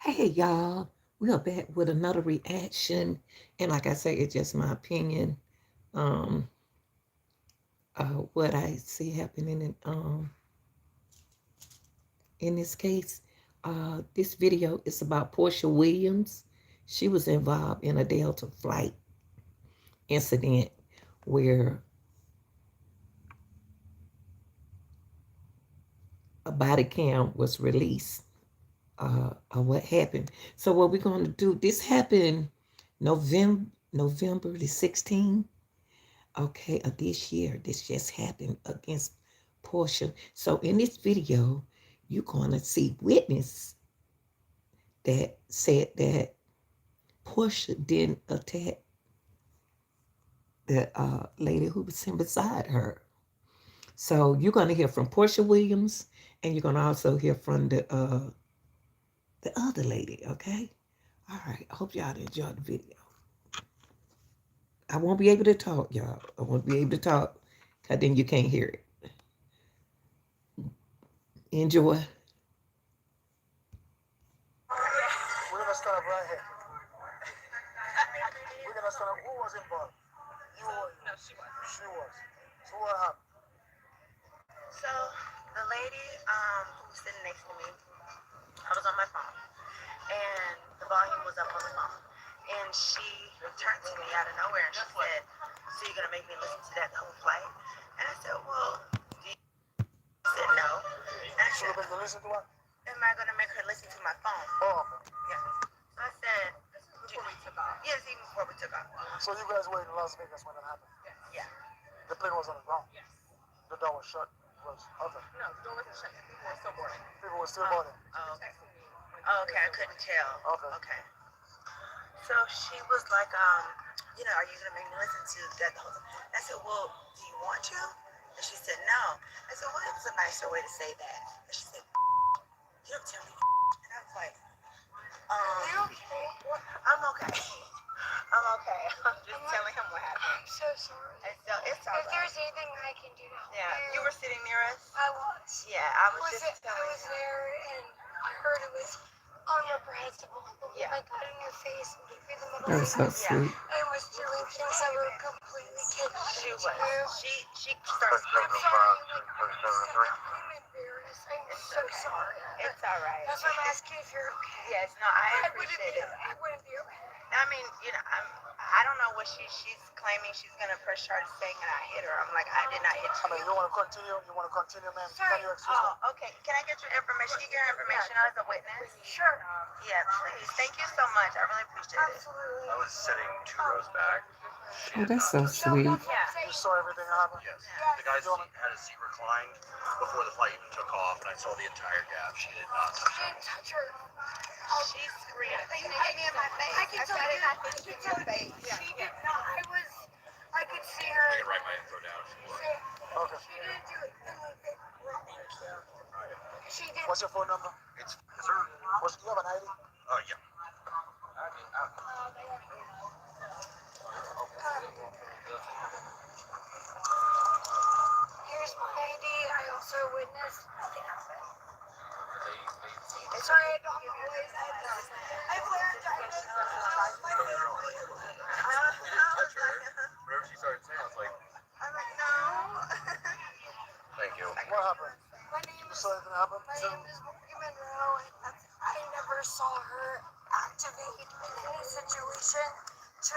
Hey y'all, we are back with another reaction, and like I say, it's just my opinion. Um, what I see happening in this case. This video is about Porsha Williams. She was involved in a Delta flight incident where a body cam was released. Of what happened. So what we're going to do? This happened November the 16th. Okay, of this year. This just happened against Porsha. So in this video, you're gonna see witness that said that Porsha didn't attack the lady who was sitting beside her. So you're gonna hear from Porsha Williams, and you're gonna also hear from the other lady. Okay. All right. I hope y'all enjoyed the video. I won't be able to talk, y'all. I won't be able to talk, cause then you can't hear it. Enjoy. We're gonna start right here. We're gonna start. Who was involved? You or you? No, she was. She was. So what happened? So the lady who was sitting next to me, I was on my phone, and the volume was up on the phone, and she turned to me out of nowhere and she said, "So you're gonna make me listen to that the whole flight?" And I said, "Well, do you?" She said, "No." And I She said, was going to listen to what? "Am I gonna make her listen to my phone?" Oh, okay. Yeah. So I said, before we took off. Yes, even before we took off. So you guys were in Las Vegas when that happened? Yeah. The plane was on the ground? Yes. The door was shut? Was okay. No, the door wasn't shut. People were still boarding. People were still boarding? Oh, okay. Oh, okay, I couldn't tell. Okay. Okay. So she was like, are you gonna make me listen to that the whole time? I said, well, do you want to? And she said, no. I said, well, it was a nicer way to say that. And she said, you don't tell me. And I was like, you okay? I'm okay. I'm okay. I'm just telling him what happened. I'm so sorry. It's all If right. there's anything I can do to help Yeah, you were sitting near us? I was. Yeah, I was just I telling was him. there and I heard it was unreprehensible. I believe Yeah. I got in your face and gave you the middle That was so finger. sweet. I was doing things that were completely kidding. She was. You. She started I'm screaming. sorry. I'm embarrassed. I'm so sorry. It's all right. That's why I'm asking if you're okay. Yes, no, I appreciate it. I wouldn't be okay. I mean, I don't know what she's claiming she's gonna press charges saying that I hit her. I'm like, I did not hit I mean, you. you want to continue? You want to continue, ma'am? Sorry. Can you excuse me? Oh, okay. Can I get your information? Get your information as a witness? Sure. Yeah, please. Thank you so much. I really appreciate it. Absolutely. I was sitting 2 rows back. She Oh, did that's not so touch sweet. You saw everything happen? Yes. The guy had his seat reclined before the flight even took off, and I saw the entire gap. She did not touch I him. didn't touch her. She screamed. You hit me in my face. I can tell you. I hit you in your face. She did not. I could see her. I can write my info down if you want. Okay. She didn't do anything wrong. She did. What's your phone number? It's is there? Do you have an ID? Yeah. Here's my ID. I also witnessed nothing happened. Sorry, I don't always. I have laryngitis. My family. Touch her. Whenever she started saying, I was like, I'm like, no. thank you. What happened? My name You is. saw anything happen? My name is Monroe, and I never saw her activate in any situation to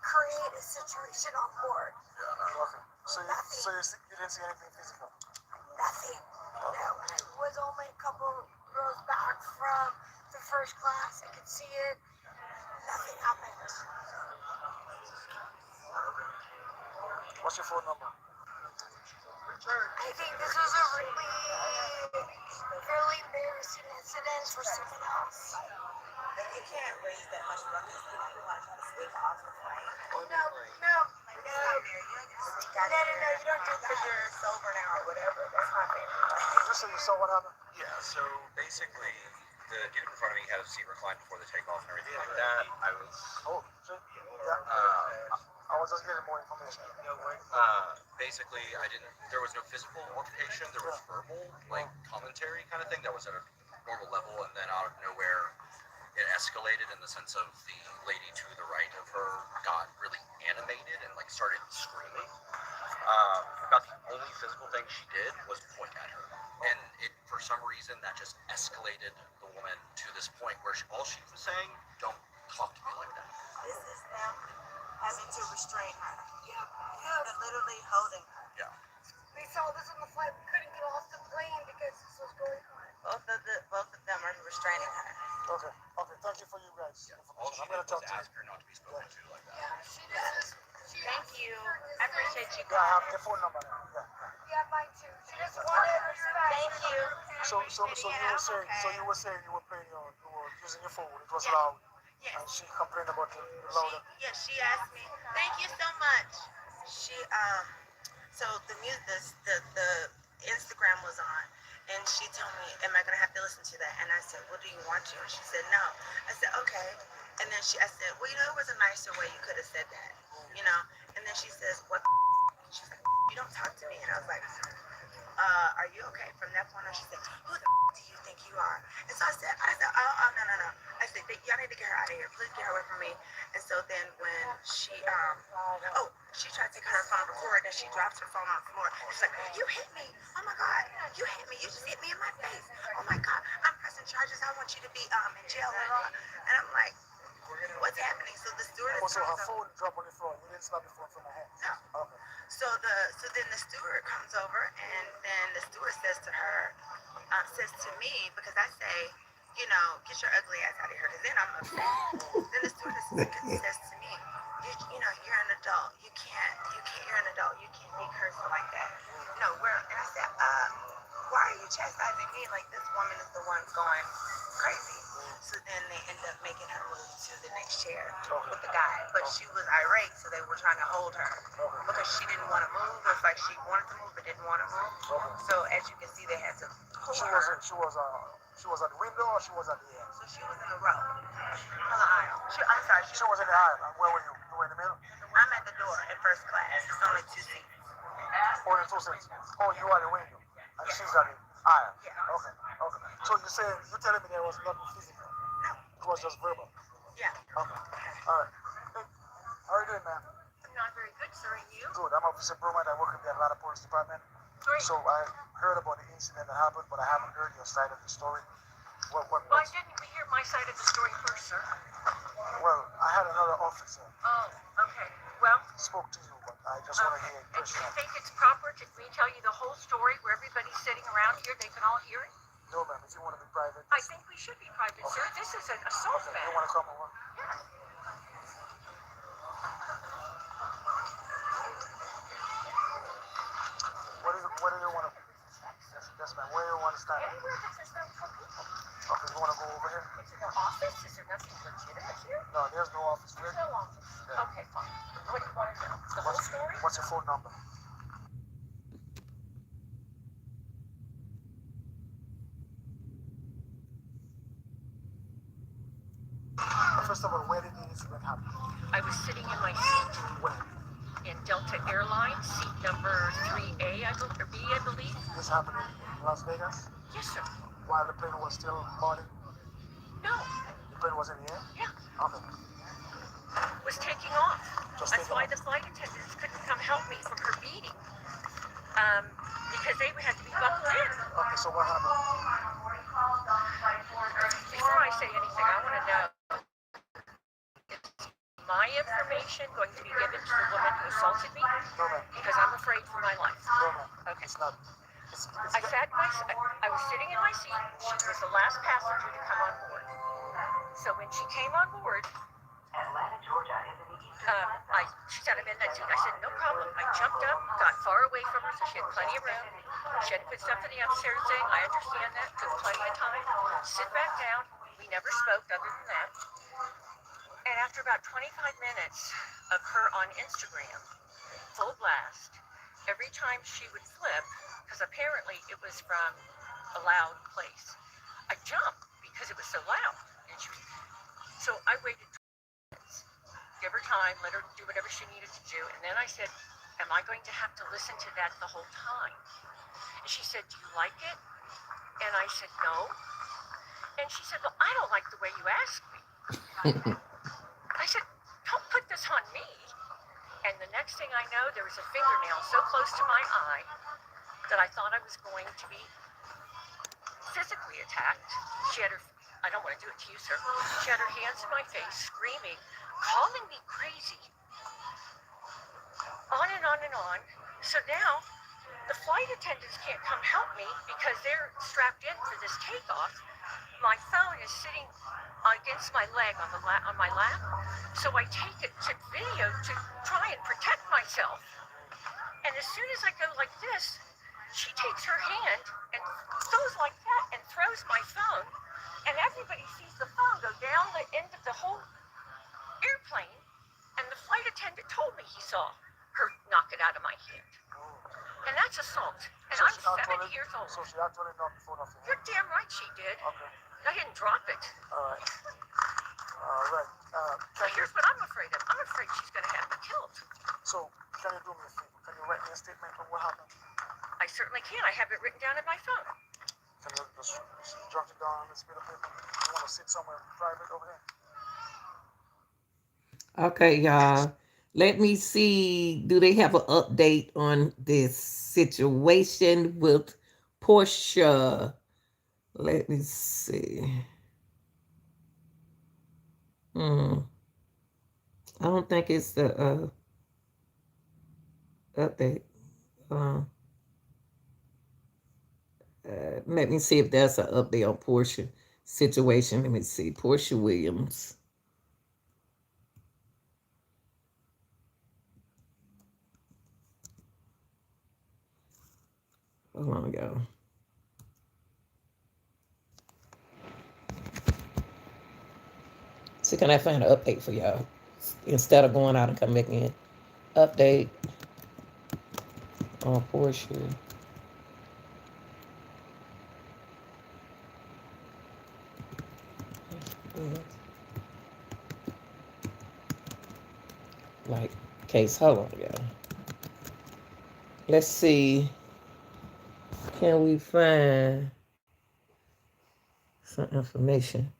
create a situation on board. Okay. So you didn't see anything physical? Nothing. No. I was only a couple rows back from the first class. I could see it. Nothing happened. What's your phone number? I think this was a really embarrassing incident for someone else. Like, you can't raise that much ruckus. People want to try to sneak off the plane. No. Like, it's not fair. You don't get to sneak out. No, you don't do that. Because you're sober now or whatever. That's not fair. Just so you saw what happened? Yeah. So basically, the dude in front of me had a seat reclined before the takeoff and everything like that. I was. Oh, shit. Yeah. I was just getting more information. Basically, I didn't. There was no physical altercation. There was verbal, like commentary kind of thing that was at a normal level, and then out of nowhere, it escalated in the sense of the lady to the right of her got really animated and like started screaming. About the only physical thing she did was point at her, and it for some reason that just escalated the woman to this point where all she was saying, "Don't talk to me like that." This is them having to restrain her. Yeah. They're literally holding her. Yeah. We saw this on the flight. We couldn't get off the plane because this was going on. Both of them are restraining her. Okay. Okay. Thank you for you guys. All she I'm did gonna talk was to you. ask her not to be spoken to like that. Yeah, she just. Thank you. I appreciate you. Yeah, I have the phone number now. Yeah. Yeah, mine too. She just wanted respect. Thank you. So you were saying you were playing you were using your phone. It was loud. Yes. And she complained about the louder. She asked me. Thank you so much. She so the Instagram was on, and she told me, "Am I gonna have to listen to that?" And I said, "Well, do you want to?" And she said, "No." I said, "Okay." And then I said, "Well, it was a nicer way you could have said that, you know." And then she says, "What?" She's like, "You don't talk to me." And I was like, "Are you okay?" From that point on, she said, "Who the do you think you are?" And so I said, "Oh, no. I said, y'all need to get her out of here. Please get her away from me." And so then when she she tried to take her phone record, and she drops her phone on the floor. She's like, "You hit me. Oh my God. You hit me. You just hit me in my face. Oh my God. I'm pressing charges. I want you to be in jail." And I'm like, "What's happening?" So the stewardess Also, her comes up. phone dropped on the floor. You didn't snap the phone from her hand. No. Okay. So then the steward comes over, and then the steward says to her, says to me, because I say, "Get your ugly ass out of here," because then I'm upset. Then the stewardess says to me, "You're an adult. You're an adult. You can't be cursing like that." No, and I said, "Why are you chastising me? Like, this woman is the one going crazy." So then they end up making her move to the next chair with the guy. But she was irate, so they were trying to hold her because she didn't want to move. It was like she wanted to move but didn't want to move. So as you can see, they had to pull her. She was at the window or she was at the end? So she was in the row, on the aisle. I'm sorry, She was in the aisle. And where were you? You were in the middle? I'm at the door in first class. It's only 2 seats. Only 2 seats. Oh, you are the window. And she's at the aisle. Yeah. Okay. Okay. So you're telling me there was nothing physical? No. It was just verbal? Yeah. Okay. All right. Hey, how are you doing, man? I'm not very good, sir. And you? Good. I'm Officer Brumman. I work in the Atlanta Police Department. Great. So I heard about the incident that happened, but I haven't heard your side of the story. Well, I didn't hear my side of the story first, sir. Well, I had another officer Oh, okay. Well, spoke to you, but I just want to hear it and do you personally. think it's proper to me tell you the whole story where everybody's sitting around here, they can all hear it? No, ma'am. If you want to be private. I think we should be private, sir. This is an assault Okay. You matter. want to come over? Where do you want to? Yes, ma'am. Where do you want to stand? Anywhere that there's no people. Okay. You want to go over here? Is there no office? Is there nothing legitimate here? No, there's no office here. There's no office. Yeah. Okay, fine. What do you want to know? The whole story? What's your phone number? First of all, where did the incident happen? I was sitting in my seat Where? in Delta Airlines, seat number 3A, or B, I believe. This happened in Las Vegas Yes, sir. while the plane was still boarding. No. The plane was in the air? Yeah. Okay. Was taking off. Just That's taking why off. the flight attendants couldn't come help me from her beating. Because they had to be buckled in. Okay, so what happened? Before I say anything, I want to know, is my information going to be given to the woman who assaulted me? No, ma'am. Because I'm afraid for my life. No, ma'am. Okay. It's not. I was sitting in my seat. She was the last passenger to come on board. So when she came on board, she said, "I'm in that seat." I said, "No problem." I jumped up, got far away from her so she had plenty of room. She had to put stuff in the upstairs thing. I understand that. Took plenty of time. Sit back down. We never spoke other than that. And after about 25 minutes of her on Instagram, full blast, every time she would flip, because apparently it was from a loud place, I jumped because it was so loud. So I waited 20 minutes, give her time, let her do whatever she needed to do, and then I said, "Am I going to have to listen to that the whole time?" And she said, "Do you like it?" And I said, "No." And she said, well, I don't like the way you asked me. I said, don't put this on me. And the next thing I know, there was a fingernail so close to my eye that I thought I was going to be physically attacked. She had her, I don't want to do it to you, sir. She had her hands in my face, screaming, calling me crazy. On and on and on. So now, the flight attendants can't come help me because they're strapped in for this takeoff. My phone is sitting against my leg on my lap, so I take it to video to try and protect myself. And as soon as I go like this, she takes her hand and goes like that and throws my phone, and everybody sees the phone go down the end of the whole airplane, and the flight attendant told me he saw her knock it out of my hand. And that's assault. And I'm 70 years old. So she actually knocked the phone off your You're hand? damn right she did. Okay. I didn't drop it. All right. All right. But here's what I'm afraid of. I'm afraid she's going to have me killed. So, can you do me a favor? Can you write me a statement of what happened? I certainly can. I have it written down in my phone. Can you just jot it down on this bit of paper? You want to sit somewhere private over here? Okay, y'all. Let me see. Do they have an update on this situation with Porsha? Let me see. I don't think it's the update. Let me see if that's an update on Porsha situation. Let me see. Porsha Williams. Hold on, y'all. See, can I find an update for y'all? Instead of going out and coming back in. Update on Porsche. Like, case, hold on, y'all. Let's see. Can we find some information?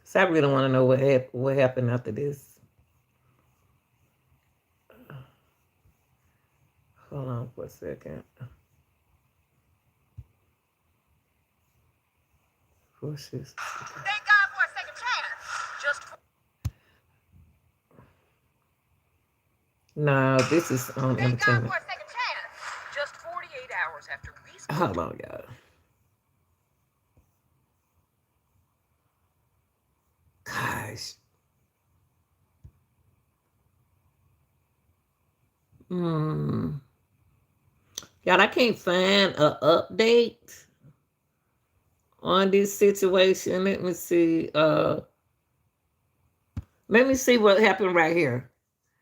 So I really want to know what happened after this. Hold on for a second. Thank God for a second chance. No, this is on Thank God entertainment. for a second chance. Just 48 hours after we Hold on, y'all. Gosh. Y'all, I can't find an update on this situation. Let me see. Let me see what happened right here.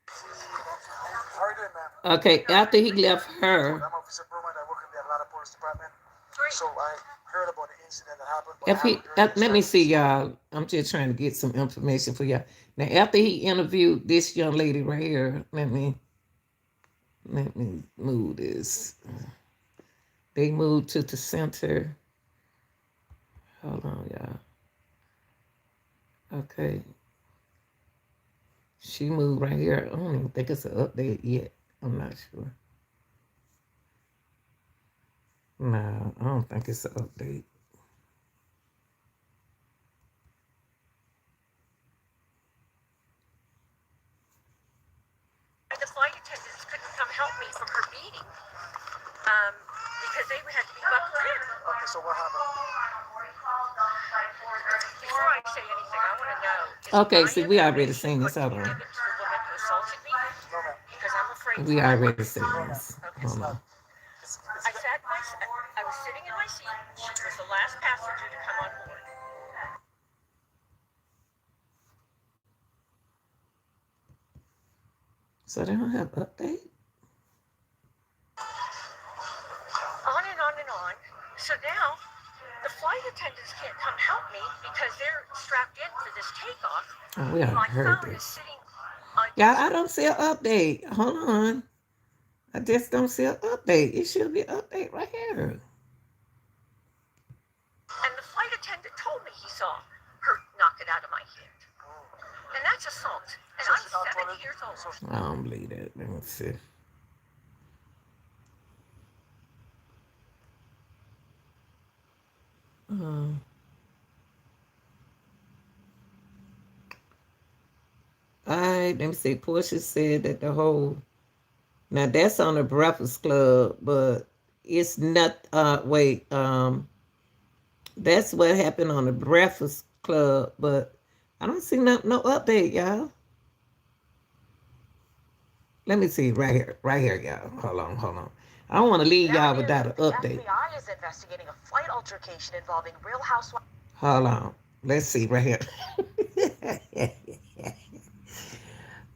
How are you doing, ma'am? Okay, after he left her. I'm Officer Burman. I work in the Atlanta Police Department. Great. So I heard about the incident that happened. But If he, let me see, y'all. I'm just trying to get some information for y'all. Now, after he interviewed this young lady right here, let me move this. They moved to the center. Hold on, y'all. Okay. She moved right here. I don't even think it's an update yet. I'm not sure. No, I don't think it's an update. The flight attendants couldn't come help me from her meeting because they had to be buckled in. Okay, so what happened? Before I say anything, I want to know. Okay, see, we already seen this. Hold on. Given to the woman who assaulted me? No, ma'am. Because I'm afraid. We already seen this. Okay. Hold on. I was sitting in my seat. She was the last passenger to come on board. So they don't have update? On and on and on. So now, the flight attendants can't come help me because they're strapped in for this takeoff. Oh, we already My heard phone is this. sitting Yeah, I don't see an update. Hold on. I just don't see an update. It should be an update right here. flight attendant told me he saw her knock it out of my hand. And that's assault. And So I'm she not 70 years old. I don't believe that. Let me see. All right, let me see. Porsha said that the whole now that's on the Breakfast Club, but it's not. Wait. That's what happened on the Breakfast Club, but I don't see no update, y'all. Let me see right here, y'all. Hold on. I don't want to leave y'all without an update. The FBI is investigating a flight altercation involving Real Housewives. Hold on. Let's see right here.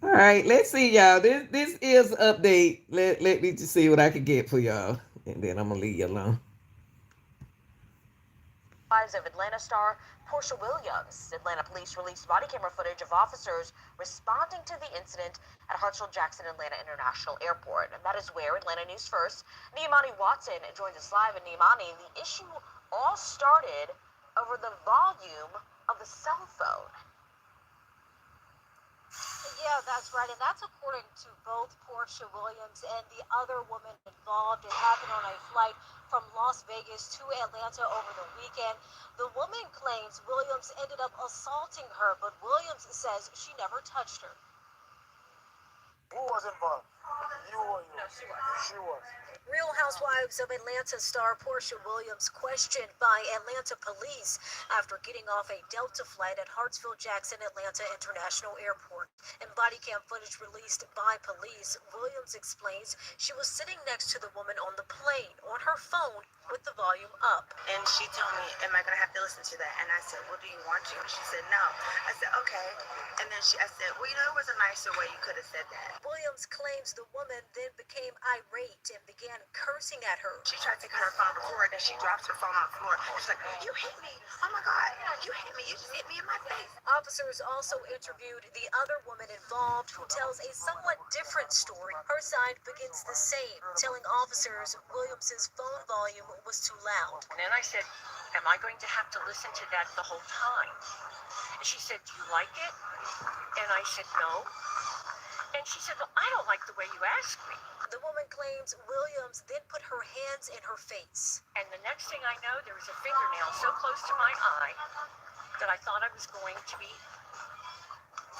All right, let's see, y'all. This is an update. Let me just see what I can get for y'all, and then I'm gonna leave you alone. Of Atlanta star Porsha Williams. Atlanta police released body camera footage of officers responding to the incident at Hartsfield-Jackson Atlanta International Airport. And that is where Atlanta News First, Niamani Watson joins us live. And Niamani, the issue all started over the volume of the cell phone. Yeah, that's right. And that's according to both Porsha Williams and the other woman involved. It happened on a flight from Las Vegas to Atlanta over the weekend. The woman claims Williams ended up assaulting her, but Williams says she never touched her. Who was involved? You or you? No, she was. She was. Real Housewives of Atlanta star Porsha Williams questioned by Atlanta police after getting off a Delta flight at Hartsfield-Jackson Atlanta International Airport. In body cam footage released by police, Williams explains she was sitting next to the woman on the plane on her phone with the volume up. And she told me, am I going to have to listen to that? And I said, well, do you want to? And she said, no. I said, okay. And then I said, well, you know, it was a nicer way you could have said that. Williams claims the woman then became irate and began cursing at her. She tried to take her phone before, then she drops her phone on the floor. She's like, you hit me. Oh my God, you hit me. You just hit me in my face. Officers also interviewed the other woman involved, who tells a somewhat different story. Her side begins the same, telling officers Williams's phone volume was too loud. And then I said, am I going to have to listen to that the whole time? And she said, do you like it? And I said, no. And she said, well, I don't like the way you asked me. The woman claims Williams then put her hands in her face. And the next thing I know, there was a fingernail so close to my eye that I thought I was going to be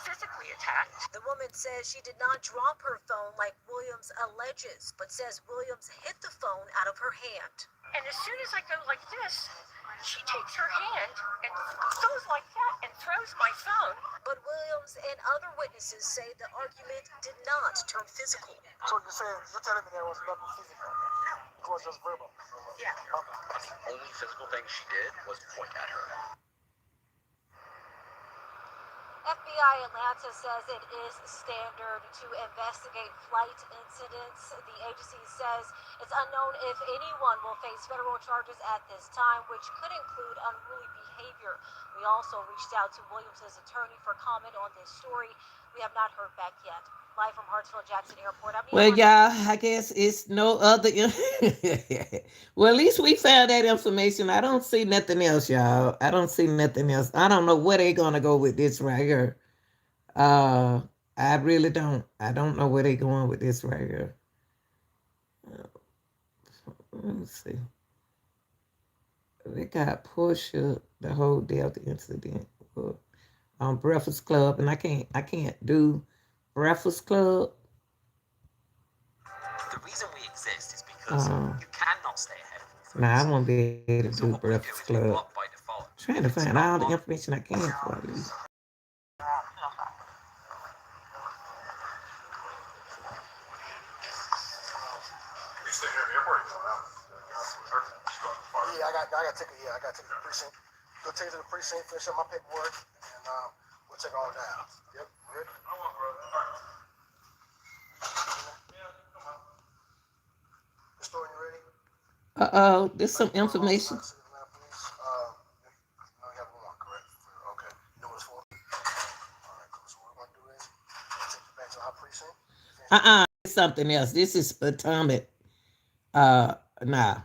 physically attacked. The woman says she did not drop her phone like Williams alleges, but says Williams hit the phone out of her hand. And as soon as I go like this, she takes her hand and goes like that and throws my phone. But Williams and other witnesses say the argument did not turn physical. So you're telling me there was nothing physical? No. It was just verbal? Yeah. Okay. The only physical thing she did was point at her. FBI Atlanta says it is standard to investigate flight incidents. The agency says it's unknown if anyone will face federal charges at this time, which could include unruly behavior. We also reached out to Williams' attorney for comment on this story. We have not heard back yet. Live from Hartsfield-Jackson Airport. Well, y'all, I guess it's no other. Well, at least we found that information. I don't see nothing else, y'all. I don't see nothing else. I don't know where they're gonna go with this right here. I really don't. I don't know where they're going with this right here. Let me see. They got Porsha, the whole Delta incident on Breakfast Club, and I can't do Breakfast Club. The reason we exist is because you cannot stay ahead of the threats. Nah, I won't be able to So do what we do Breakfast is we Club. block by default. Trying to find all the information I can for you. Yeah, I gotta take it. Yeah, I gotta take it to the precinct. Go take it to the precinct, finish up my paperwork, and we'll take it all down. Yep, good. The store, you ready? There's some information. Something else. This is Atomic. No.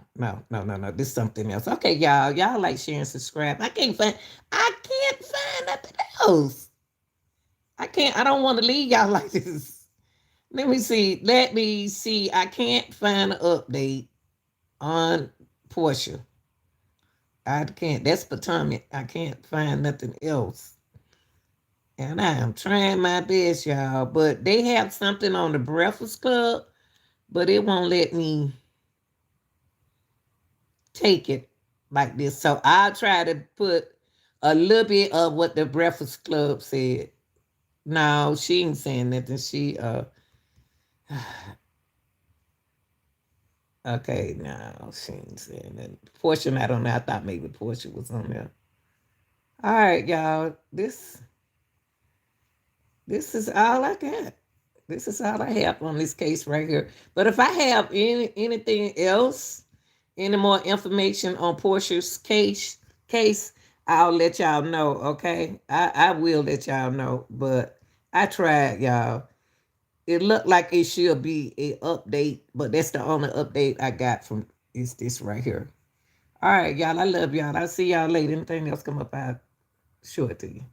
This is something else. Okay, y'all. Y'all like, share, and subscribe. I can't find nothing else. I don't want to leave y'all like this. Let me see. I can't find an update on Porsha. I can't. That's Potomac. I can't find nothing else. And I am trying my best, y'all. But they have something on the Breakfast Club, but it won't let me take it like this. So I'll try to put a little bit of what the Breakfast Club said. No, she ain't saying nothing. Okay, no, she ain't saying nothing. Portia, I don't know. I thought maybe Portia was on there. All right, y'all. This is all I got. This is all I have on this case right here. But if I have anything else, any more information on Portia's case, I'll let y'all know. Okay, I will let y'all know. But I tried, y'all. It looked like it should be a update, but that's the only update I got from is this right here. All right, y'all. I love y'all. I'll see y'all later. Anything else come up, I'll show it to you.